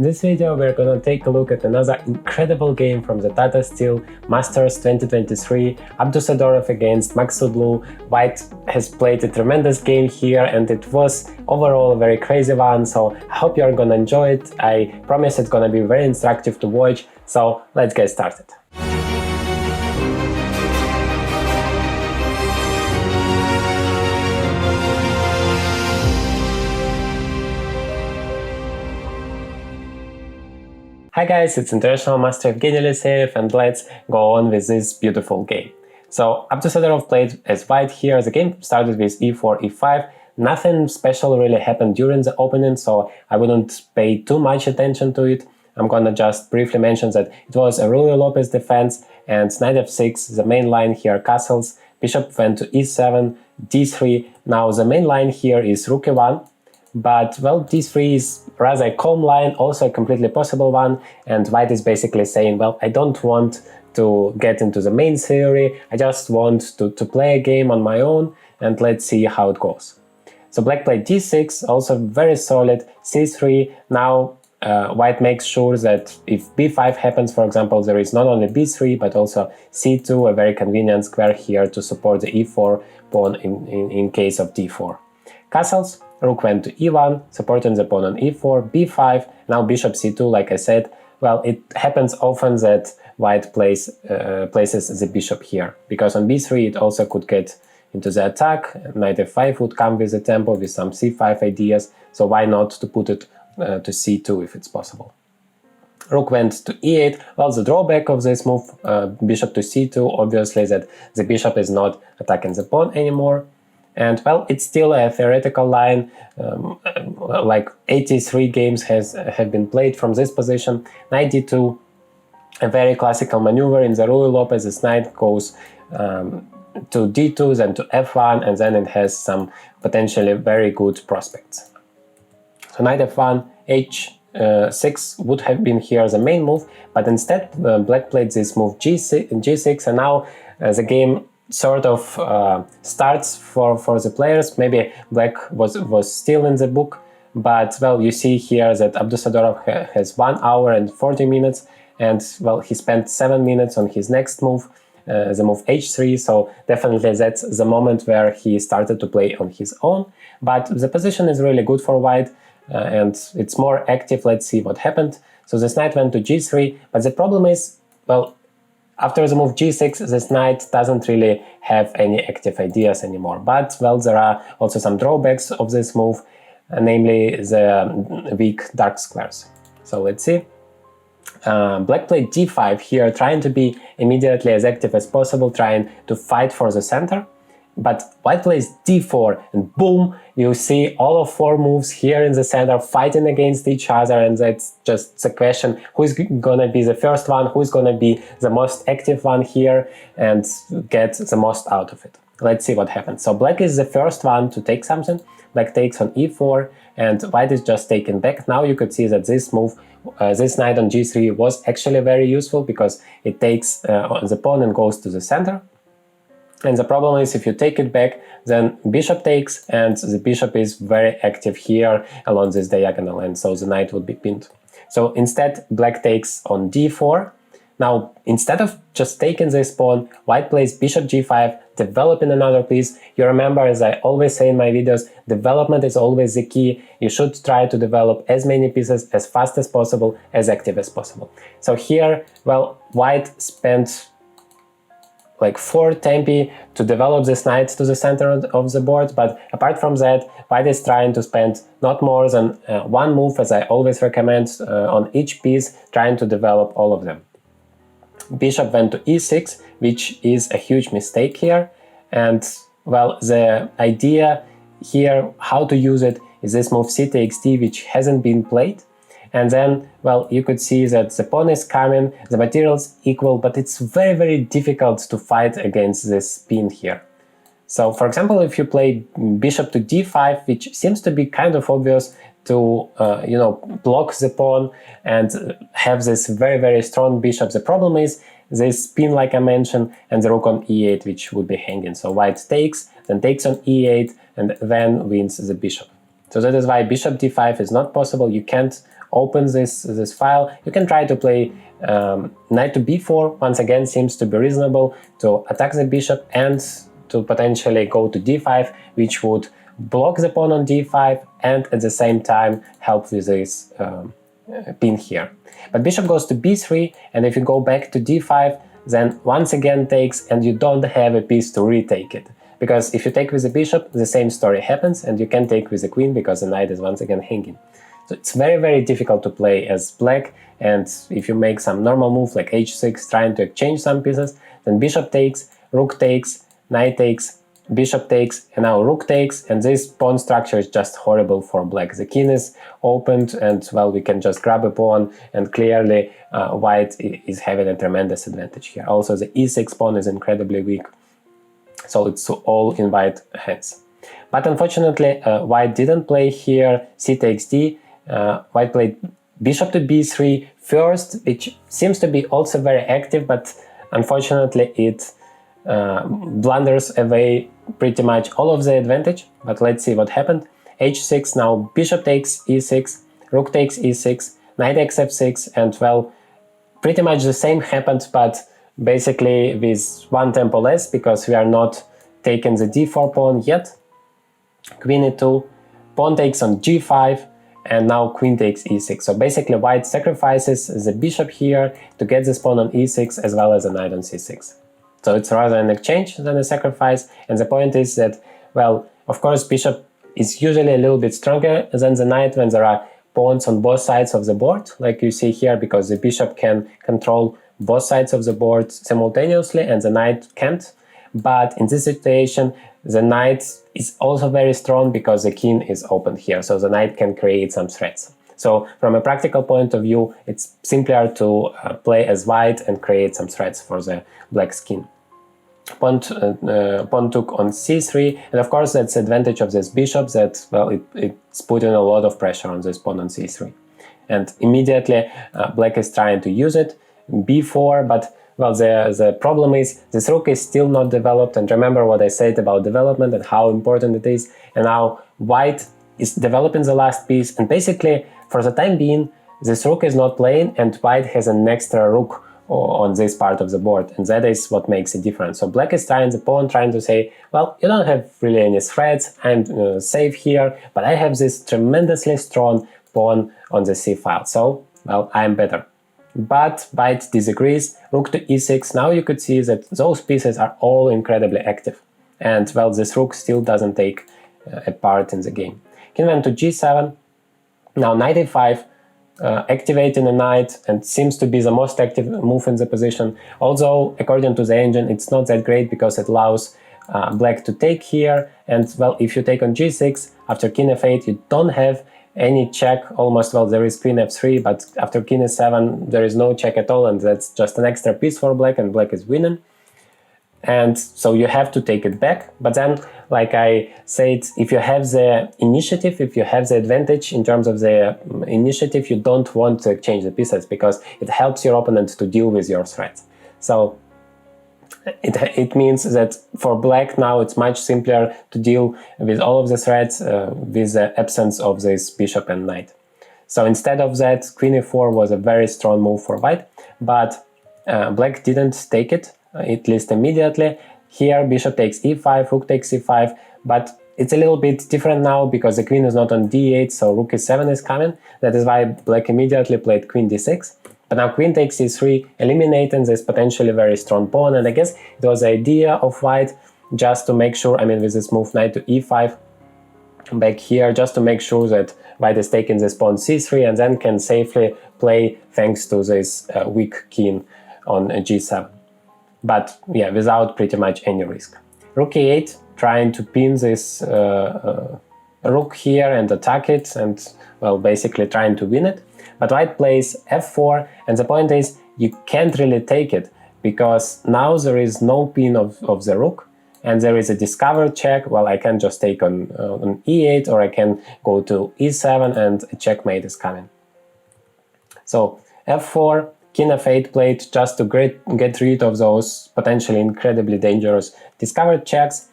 In this video we're gonna take a look at another incredible game from the Tata Steel Masters 2023, Abdusattorov against Maghsoodloo. White has played a tremendous game here and it was overall a very crazy one, so I hope you're gonna enjoy it. I promise it's gonna be very instructive to watch, so let's get started. Hi guys, it's International Master Evgeny Liseyev and let's go on with this beautiful game. So Abdusattorov played as white here. The game started with e4, e5. Nothing special really happened during the opening, so I wouldn't pay too much attention to it. I'm gonna just briefly mention that it was a Ruy Lopez defense and knight f6, the main line here castles, bishop went to e7, d3. Now the main line here is rook e1. But, well, d3 is rather a calm line, also a completely possible one, and white is basically saying, well, I don't want to get into the main theory, I just want to play a game on my own, and let's see how it goes. So black played d6, also very solid, c3, now white makes sure that if b5 happens, for example, there is not only b3, but also c2, a very convenient square here to support the e4 pawn in case of d4. Castles. Rook went to e1, supporting the pawn on e4, b5, now bishop c2, like I said. Well, it happens often that white places the bishop here, because on b3 it also could get into the attack, knight f5 would come with the tempo, with some c5 ideas, so why not to put it to c2 if it's possible. Rook went to e8, well, the drawback of this move, bishop to c2, obviously that the bishop is not attacking the pawn anymore. And, well, it's still a theoretical line, like 83 games have been played from this position. Knight d2, a very classical maneuver in the Ruy Lopez. This knight goes to d2, then to f1, and then it has some potentially very good prospects. So knight f1, h6 would have been here the main move, but instead black played this move g6, and now the game sort of starts for the players. Maybe black was still in the book, but, well, you see here that Abdusattorov has 1 hour and 40 minutes, and, well, he spent 7 minutes on his next move, the move h3, so definitely that's the moment where he started to play on his own. But the position is really good for white, and it's more active. Let's see what happened. So this knight went to g3, but the problem is, well, after the move g6, this knight doesn't really have any active ideas anymore. But, well, there are also some drawbacks of this move, namely the weak dark squares. So let's see. Black played d5 here, trying to be immediately as active as possible, trying to fight for the center. But white plays d4, and boom, you see all of 4 moves here in the center fighting against each other, and that's just the question, who's gonna be the first one, who's gonna be the most active one here and get the most out of it. Let's see what happens. So black is the first one to take something. Black takes on e4, and white is just taken back. Now you could see that this move, this knight on g3 was actually very useful, because it takes the pawn and goes to the center. And the problem is, if you take it back, then bishop takes, and the bishop is very active here along this diagonal, and so the knight would be pinned. So instead, black takes on d4. Now, instead of just taking this pawn, white plays bishop g5, developing another piece. You remember, as I always say in my videos, development is always the key. You should try to develop as many pieces as fast as possible, as active as possible. So here, well, white spent like 4 tempi to develop this knight to the center of the board, but apart from that, white is trying to spend not more than 1 move, as I always recommend, on each piece, trying to develop all of them. Bishop went to e6, which is a huge mistake here, and, well, the idea here, how to use it, is this move c takes d, which hasn't been played. And then, well, you could see that the pawn is coming, the material's equal, but it's very, very difficult to fight against this pin here. So, for example, if you play bishop to d5, which seems to be kind of obvious to, you know, block the pawn and have this very, very strong bishop, the problem is this pin, like I mentioned, and the rook on e8, which would be hanging. So white takes, then takes on e8, and then wins the bishop. So that is why bishop d5 is not possible. You can't open this file. You can try to play knight to b4, once again seems to be reasonable, to attack the bishop and to potentially go to d5, which would block the pawn on d5 and at the same time help with this pin here. But bishop goes to b3, and if you go back to d5, then once again takes, and you don't have a piece to retake it. Because if you take with the bishop, the same story happens, and you can take with the queen because the knight is once again hanging. So it's very, very difficult to play as black, and if you make some normal move like h6, trying to exchange some pieces, then bishop takes, rook takes, knight takes, bishop takes, and now rook takes, and this pawn structure is just horrible for black. The king is opened, and well, we can just grab a pawn, and clearly white is having a tremendous advantage here. Also, the e6 pawn is incredibly weak, so it's all in white hands. But unfortunately, white didn't play here c takes d. White played bishop to b3 first, which seems to be also very active, but unfortunately it blunders away pretty much all of the advantage. But let's see what happened. h6, now bishop takes e6, rook takes e6, knight takes f6, and well, pretty much the same happened, but basically with one tempo less, because we are not taking the d4 pawn yet. Queen e2, pawn takes on g5, and now queen takes e6. So basically white sacrifices the bishop here to get this pawn on e6 as well as a knight on c6. So it's rather an exchange than a sacrifice, and the point is that, well, of course bishop is usually a little bit stronger than the knight when there are pawns on both sides of the board, like you see here, because the bishop can control both sides of the board simultaneously and the knight can't. But in this situation, the knight is also very strong because the king is open here, so the knight can create some threats. So from a practical point of view, it's simpler to play as white and create some threats for the black king. Pawn took on c3, and of course that's the advantage of this bishop, that, well, it's putting a lot of pressure on this pawn on c3. And immediately black is trying to use it, b4, but well, the problem is this rook is still not developed, and remember what I said about development and how important it is. And now white is developing the last piece, and basically for the time being this rook is not playing, and white has an extra rook on this part of the board, and that is what makes a difference. So black is trying, the pawn trying to say, well, you don't have really any threats, I'm safe here, but I have this tremendously strong pawn on the c file, so well, I'm better. But white disagrees, rook to e6. Now you could see that those pieces are all incredibly active, and well, this rook still doesn't take a part in the game. King went to g7, now knight a5, activating a knight, and seems to be the most active move in the position, although according to the engine it's not that great because it allows black to take here, and well, if you take on g6 after king f8 you don't have any check almost. Well, there is queen f3, but after king e7 there is no check at all, and that's just an extra piece for black, and black is winning. And so you have to take it back. But then, like I said, if you have the initiative, if you have the advantage in terms of the initiative, you don't want to exchange the pieces because it helps your opponent to deal with your threats. So it means that for black now it's much simpler to deal with all of the threats with the absence of this bishop and knight. So instead of that, queen e4 was a very strong move for white, but black didn't take it, at least immediately. Here bishop takes e5, rook takes e5, but it's a little bit different now because the queen is not on d8, so rook e7 is coming. That is why black immediately played queen d6. But now queen takes e3, eliminating this potentially very strong pawn, and I guess it was the idea of white just to make sure, I mean with this move knight to e5 back here, just to make sure that white is taking this pawn c3 and then can safely play thanks to this weak king on g7. But yeah, without pretty much any risk. Rook e8, trying to pin this rook here and attack it, and well, basically trying to win it. But white plays f4, and the point is you can't really take it because now there is no pin of the rook, and there is a discovered check. Well, I can just take on e8, or I can go to e7 and a checkmate is coming. So f4, king f8 played just to get rid of those potentially incredibly dangerous discovered checks.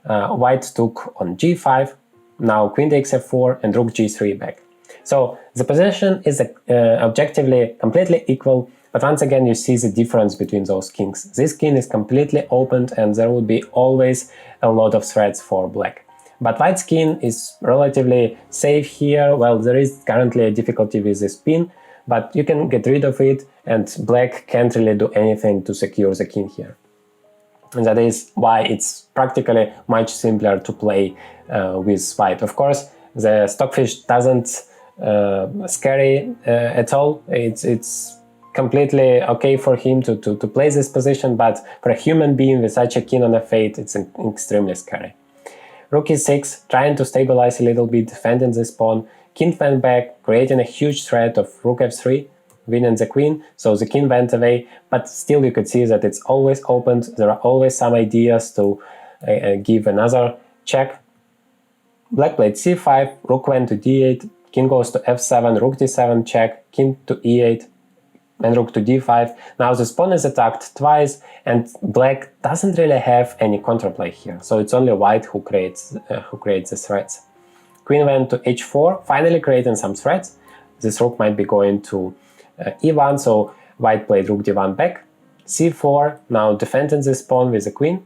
White took on g5, now queen takes f4 and rook g3 back. So the position is objectively completely equal, but once again you see the difference between those kings. This king is completely opened and there would be always a lot of threats for black. But white's king is relatively safe here. Well, there is currently a difficulty with this pin, but you can get rid of it and black can't really do anything to secure the king here. And that is why it's practically much simpler to play with white. Of course, the stockfish doesn't scary at all. It's completely okay for him to play this position, but for a human being with such a king on f8, it's extremely scary. Rook e6, trying to stabilize a little bit, defending this pawn. King went back, creating a huge threat of rook f3, winning the queen, so the king went away, but still you could see that it's always opened. There are always some ideas to give another check. Black played c5, rook went to d8, king goes to f7, rook d7 check, king to e8, and rook to d5. Now this pawn is attacked twice, and black doesn't really have any counterplay here, so it's only white who creates the threats. Queen went to h4, finally creating some threats. This rook might be going to e1, so white played rook d1 back, c4, now defending this pawn with the queen,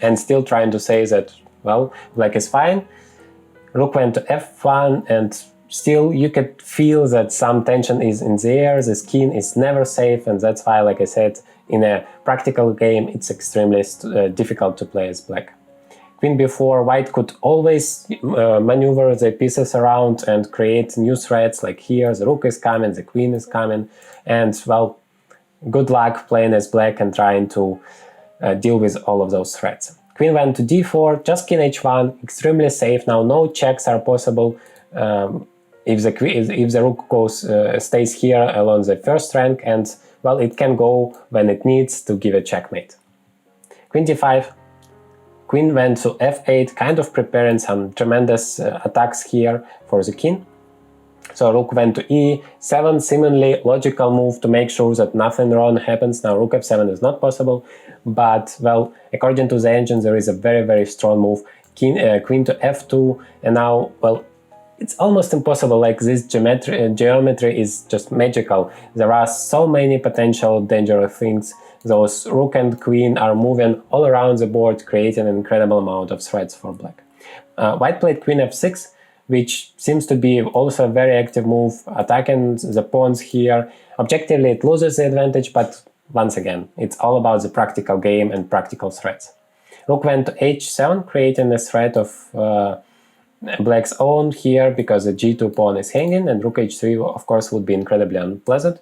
and still trying to say that, well, black is fine. Rook went to f1, and still you could feel that some tension is in the air. This king is never safe, and that's why, like I said, in a practical game it's extremely difficult to play as black. Queen b4, white could always maneuver the pieces around and create new threats, like here the rook is coming, the queen is coming, and well, good luck playing as black and trying to deal with all of those threats. Queen went to d4, just king h1, extremely safe. Now no checks are possible if the rook goes stays here along the first rank, and well, it can go when it needs to give a checkmate. Queen d5, queen went to f8, kind of preparing some tremendous attacks here for the king. So rook went to e7, seemingly logical move to make sure that nothing wrong happens. Now rook f7 is not possible, but well, according to the engine there is a very strong move, queen to f2, and now, well, it's almost impossible. Like, this geometry is just magical. There are so many potential dangerous things. Those rook and queen are moving all around the board, creating an incredible amount of threats for black. White played queen f6, which seems to be also a very active move, attacking the pawns here. Objectively it loses the advantage, but once again, it's all about the practical game and practical threats. Rook went to h7, creating a threat of black's own here, because the g2 pawn is hanging, and rook h3 of course would be incredibly unpleasant.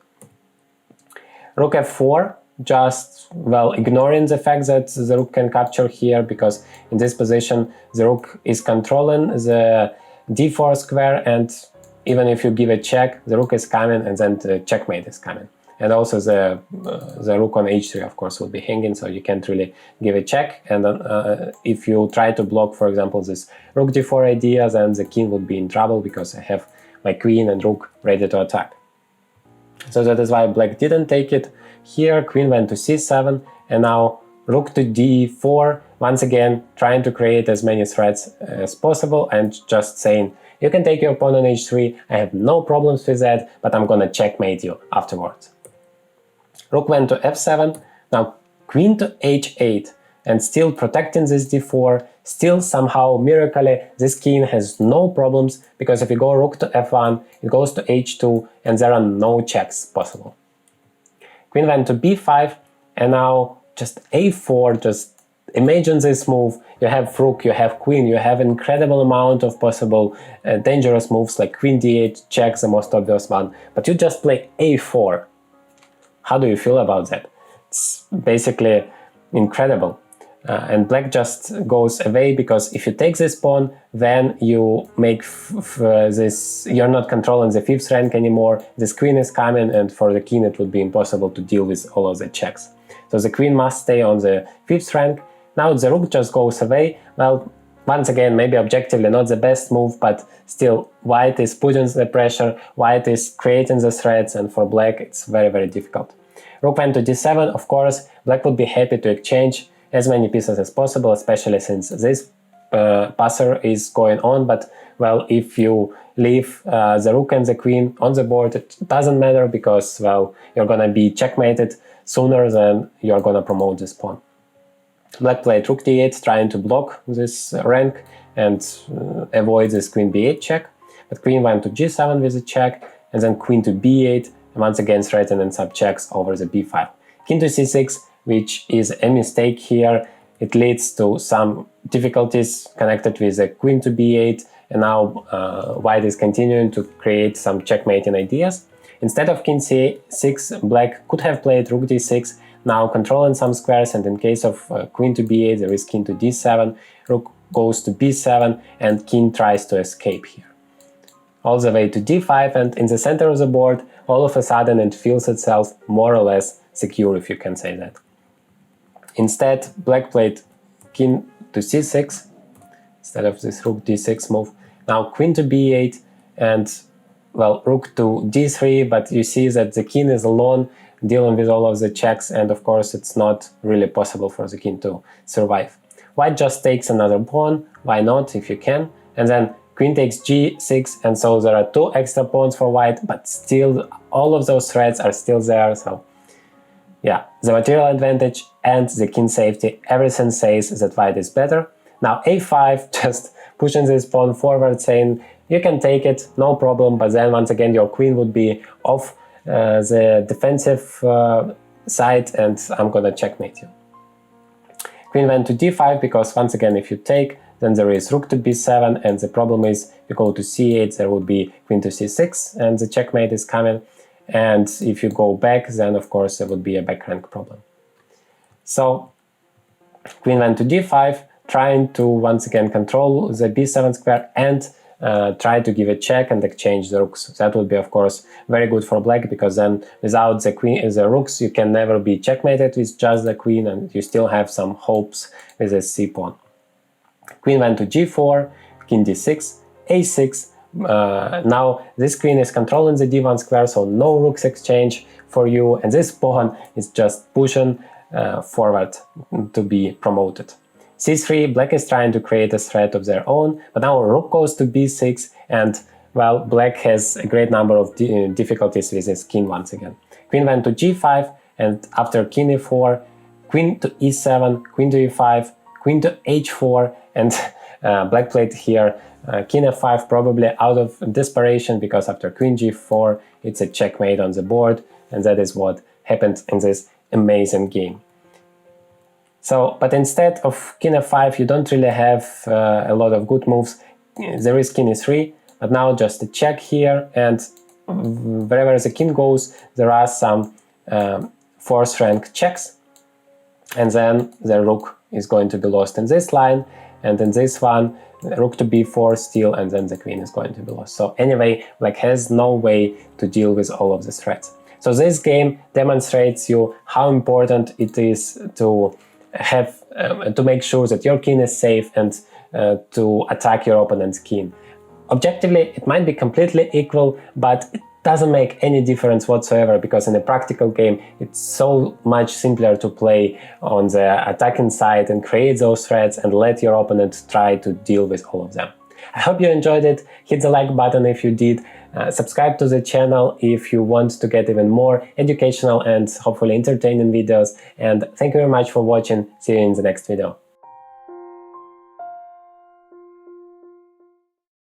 Rook f4, just, well, ignoring the fact that the rook can capture here, because in this position the rook is controlling the d4 square, and even if you give a check, the rook is coming and then the checkmate is coming. And also the rook on h3 of course would be hanging, so you can't really give a check, and if you try to block, for example, this rook d4 idea, then the king would be in trouble, because I have my queen and rook ready to attack. So that is why black didn't take it. Here queen went to c7, and now rook to d4, once again trying to create as many threats as possible and just saying, you can take your pawn on h3, I have no problems with that, but I'm gonna checkmate you afterwards. Rook went to f7, now queen to h8, and still protecting this d4, still somehow miraculously this king has no problems, because if you go rook to f1, it goes to h2, and there are no checks possible. Queen went to b5, and now just a4, just imagine this move. You have rook, you have queen, you have incredible amount of possible dangerous moves, like queen d8 checks, the most obvious one, but you just play a4. How do you feel about that? It's basically incredible. And black just goes away, because if you take this pawn, then you make this, you're not controlling the 5th rank anymore, this queen is coming, and for the king it would be impossible to deal with all of the checks. So the queen must stay on the 5th rank. Now the rook just goes away. Well, once again, maybe objectively not the best move, but still white is putting the pressure, white is creating the threats, and for black it's very difficult. Rook went to d7, of course, black would be happy to exchange as many pieces as possible, especially since this passer is going on, but well, if you leave the rook and the queen on the board, it doesn't matter because, well, you're gonna be checkmated sooner than you're gonna promote this pawn. Black played rook d8, trying to block this rank and avoid this queen b8 check, but queen went to g7 with a check, and then queen to b8, and once again threatening some checks over the b5. King to c6, which is a mistake here. It leads to some difficulties connected with the queen to b8, and now white is continuing to create some checkmating ideas. Instead of king c6, black could have played rook d6, now controlling some squares, and in case of queen to b8, there is king to d7, rook goes to b7, and king tries to escape here. All the way to d5, and in the center of the board, all of a sudden it feels itself more or less secure, if you can say that. Instead, black played king to c6, instead of this rook d6 move. Now queen to b8, and well, rook to d3, but you see that the king is alone dealing with all of the checks, and of course it's not really possible for the king to survive. White just takes another pawn, why not, if you can, and then queen takes g6, and so there are two extra pawns for white, but still all of those threats are still there, so yeah, the material advantage and the king safety, everything says that white is better. Now a5, just pushing this pawn forward, saying you can take it, no problem, but then once again your queen would be off the defensive side, and I'm gonna checkmate you. Queen went to d5 because once again if you take, then there is rook to b7, and the problem is if you go to c8 there would be queen to c6 and the checkmate is coming, and if you go back then of course there would be a back rank problem. So queen went to d5, trying to once again control the b7 square and try to give a check and exchange the rooks. That would be of course very good for black, because then without the rooks you can never be checkmated with just the queen, and you still have some hopes with the c pawn. Queen went to g4, king d6, a6. Now this queen is controlling the d1 square, so no rooks exchange for you, and this pawn is just pushing forward to be promoted. c3, black is trying to create a threat of their own, but now rook goes to b6, and well, black has a great number of difficulties with his king once again. Queen went to g5, and after king e4, queen to e7, queen to e5, queen to h4, and black played here king f5, probably out of desperation, because after queen g4 it's a checkmate on the board, and that is what happened in this amazing game. So, but instead of king f5 you don't really have a lot of good moves. There is king e3, but now just a check here, and wherever the king goes there are some fourth rank checks, and then the rook is going to be lost in this line, and in this one rook to b4 still, and then the queen is going to be lost. So anyway, black has no way to deal with all of these threats. So this game demonstrates you how important it is to have to make sure that your king is safe and to attack your opponent's king. Objectively, it might be completely equal, but it doesn't make any difference whatsoever, because in a practical game it's so much simpler to play on the attacking side and create those threats and let your opponent try to deal with all of them. I hope you enjoyed it. Hit the like button if you did. Subscribe to the channel if you want to get even more educational and hopefully entertaining videos. And thank you very much for watching. See you in the next video.